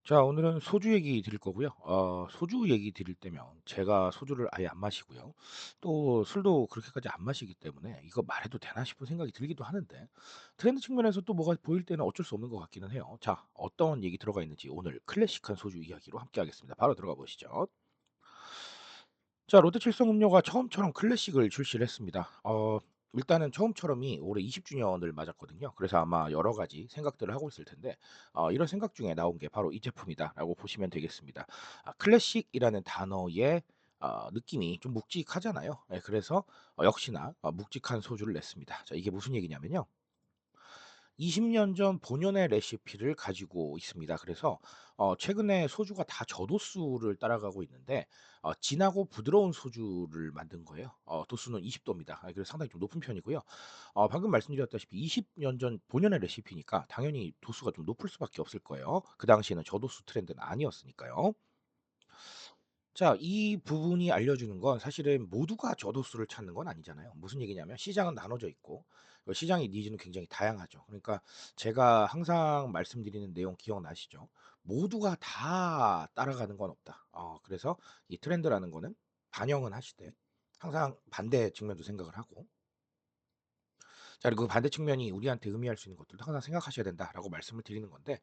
자, 오늘은 소주 얘기 드릴 거고요. 소주 얘기 드릴 때면 제가 소주를 아예 안 마시고요. 또 술도 그렇게까지 안 마시기 때문에 이거 말해도 되나 싶은 생각이 들기도 하는데 트렌드 측면에서 또 뭐가 보일 때는 어쩔 수 없는 것 같기는 해요. 자, 어떤 얘기 들어가 있는지 오늘 클래식한 소주 이야기로 함께 하겠습니다. 바로 들어가 보시죠. 자, 롯데 칠성음료가 처음처럼 클래식을 출시를 했습니다. 일단은 처음처럼이 올해 20 주년을 맞았거든요. 그래서 아마 여러 가지 생각들을 하고 있을 텐데 이런 생각 중에 나온 게 바로 이 제품이다라고 보시면 되겠습니다. 클래식이라는 단어의 느낌이 좀 묵직하잖아요. 예, 그래서 역시나 묵직한 소주를 냈습니다. 자, 이게 무슨 얘기냐면요. 20년 전 본연의 레시피를 가지고 있습니다. 그래서 최근에 소주가 다 저도수를 따라가고 있는데 진하고 부드러운 소주를 만든 거예요. 도수는 20 도입니다. 그래서 상당히 좀 높은 편이고요. 방금 말씀드렸다시피 20년 전 본연의 레시피니까 당연히 도수가 좀 높을 수밖에 없을 거예요. 그 당시에는 저도수 트렌드는 아니었으니까요. 자, 이 부분이 알려주는 건 사실은 모두가 저도수를 찾는 건 아니잖아요. 무슨 얘기냐면 시장은 나눠져 있고 시장의 니즈는 굉장히 다양하죠. 그러니까 제가 항상 말씀드리는 내용 기억나시죠? 모두가 다 따라가는 건 없다. 그래서 이 트렌드라는 거는 반영은 하시되 항상 반대 측면도 생각을 하고 자, 그리고 그 반대 측면이 우리한테 의미할 수 있는 것들도 항상 생각하셔야 된다라고 말씀을 드리는 건데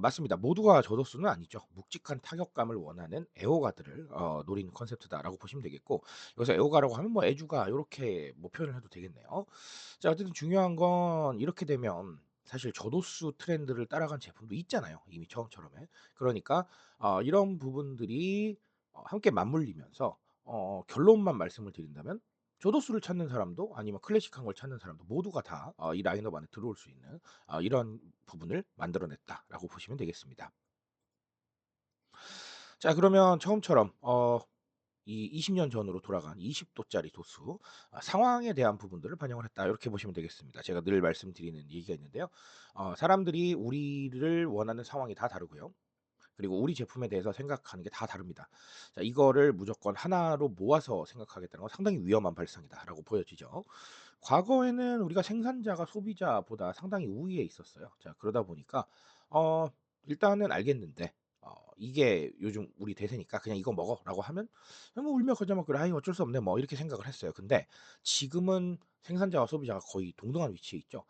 맞습니다. 모두가 저도수는 아니죠. 묵직한 타격감을 원하는 애호가들을 노리는 컨셉트다라고 보시면 되겠고 여기서 애호가라고 하면 뭐 애주가 요렇게 뭐 표현을 해도 되겠네요. 자, 어쨌든 중요한 건 이렇게 되면 사실 저도수 트렌드를 따라간 제품도 있잖아요, 이미 처음처럼에. 그러니까 이런 부분들이 함께 맞물리면서 결론만 말씀을 드린다면 저도수를 찾는 사람도 아니면 클래식한 걸 찾는 사람도 모두가 다 이 라인업 안에 들어올 수 있는 이런 부분을 만들어냈다라고 보시면 되겠습니다. 자, 그러면 처음처럼 이 20년 전으로 돌아간 20 도짜리 도수 상황에 대한 부분들을 반영을 했다. 이렇게 보시면 되겠습니다. 제가 늘 말씀드리는 얘기가 있는데요. 사람들이 우리를 원하는 상황이 다 다르고요. 그리고 우리 제품에 대해서 생각하는 게 다 다릅니다. 자, 이거를 무조건 하나로 모아서 생각하겠다는 건 상당히 위험한 발상이다라고 보여지죠. 과거에는 우리가 생산자가 소비자보다 상당히 우위에 있었어요. 자, 그러다 보니까 어 일단은 알겠는데 이게 요즘 우리 대세니까 "그냥 이거 먹어."라고 하면 뭐 울며 겨자 먹기로 '아이 어쩔 수 없네.' 뭐 이렇게 생각을 했어요. 근데 지금은 생산자와 소비자가 거의 동등한 위치에 있죠.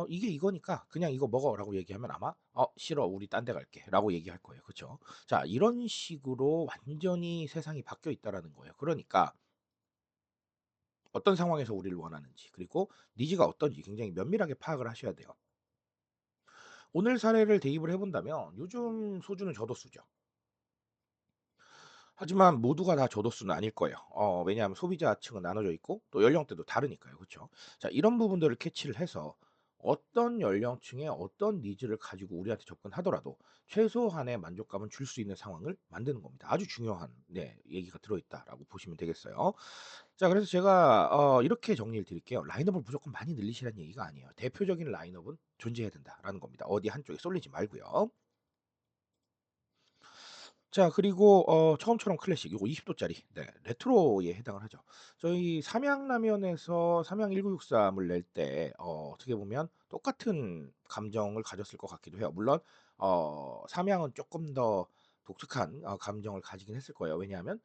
"이게 이거니까 그냥 이거 먹어."라고 얘기하면 아마 싫어. 우리 딴데 갈게."라고 얘기할 거예요. 그쵸? 자, 이런 식으로 완전히 세상이 바뀌어 있다라는 거예요. 그러니까 어떤 상황에서 우리를 원하는지 그리고 니즈가 어떤지 굉장히 면밀하게 파악을 하셔야 돼요. 오늘 사례를 대입을 해 본다면 요즘 소주는 저도수죠. 하지만 모두가 다 저도수는 아닐 거예요. 왜냐하면 소비자층은 나눠져 있고 또 연령대도 다르니까요. 그쵸? 자, 이런 부분들을 캐치를 해서 어떤 연령층의 어떤 니즈를 가지고 우리한테 접근하더라도 최소한의 만족감은 줄 수 있는 상황을 만드는 겁니다. 아주 중요한 네 얘기가 들어 있다라고 보시면 되겠어요. 자, 그래서 제가 이렇게 정리를 드릴게요. 라인업을 무조건 많이 늘리시라는 얘기가 아니에요. 대표적인 라인업은 존재해야 된다라는 겁니다. 어디 한쪽에 쏠리지 말고요. 자, 그리고 처음처럼 클래식 요거 20 도짜리 네 레트로에 해당을 하죠. 저희 삼양라면에서 삼양 1963을 낼 때 어떻게 보면 똑같은 감정을 가졌을 것 같기도 해요. 물론 삼양은 쪼끔 더 독특한 감정을 가지긴 했을 거예요. 왜냐하면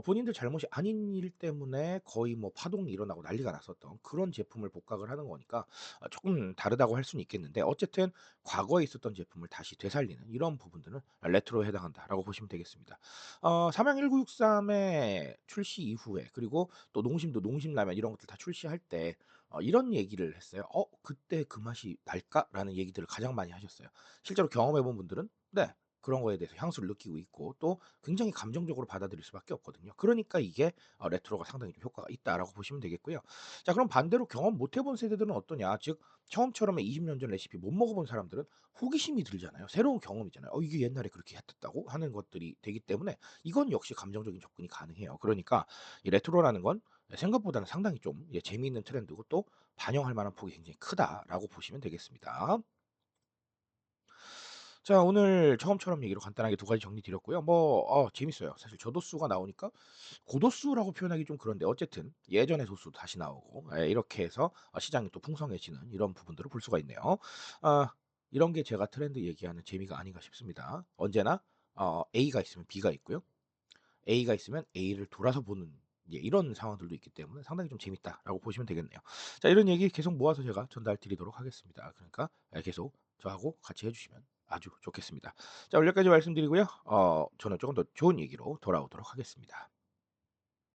본인들 잘못이 아닌 일 때문에 거의 뭐 파동이 일어나고 난리가 났었던 그런 제품을 복각을 하는 거니까 쪼끔 다르다고 할 수는 있겠는데 어쨌든 과거에 있었던 제품을 다시 되살리는 이런 부분들은 레트로에 해당한다라고 보시면 되겠습니다. 삼양 1963의 출시 이후에 그리고 또 농심도 농심라면 이런 것들 다 출시할 때 이런 얘기를 했어요. 그때 그 맛이 날까?"라는 얘기들을 가장 많이 하셨어요. 실제로 경험해 본 분들은 네 그런 거에 대해서 향수를 느끼고 있고 또 굉장히 감정적으로 받아들일 수밖에 없거든요. 그러니까 이게 '레트로가 상당히 좀 효과가 있다.'라고 보시면 되겠고요. 자, 그럼 반대로 경험 못 해본 세대들은 어떠냐? 즉 처음처럼의 20년 전 레시피 못 먹어 본 사람들은 호기심이 들잖아요. 새로운 경험이잖아요. 이게 옛날에 그렇게 했었다고?' 하는 것들이 되기 때문에 이건 역시 감정적인 접근이 가능해요. 그러니까 이 레트로라는 건 생각보다는 상당히 좀 재미있는 트렌드고 또 반영할 만한 폭이 굉장히 크다라고 보시면 되겠습니다. 자, 오늘 처음처럼 얘기로 간단하게 두 가지 정리 드렸고요. 뭐 재밌어요. 사실 저도수가 나오니까 고도수라고 표현하기 좀 그런데 어쨌든 예전의 도수 다시 나오고 이렇게 해서 시장이 또 풍성해지는 이런 부분들을 볼 수가 있네요. 아 이런 게 제가 트렌드 얘기하는 재미가 아닌가 싶습니다. 언제나 A가 있으면 B가 있고요. A가 있으면 A를 돌아서 보는 이런 상황들도 있기 때문에 상당히 좀 재밌다라고 보시면 되겠네요. 자, 이런 얘기 계속 모아서 제가 전달 드리도록 하겠습니다. 그러니까 계속 저하고 같이 해 주시면 아주 좋겠습니다. 자, 오늘 여기까지 말씀드리고요. 저는 조금 더 좋은 얘기로 돌아오도록 하겠습니다.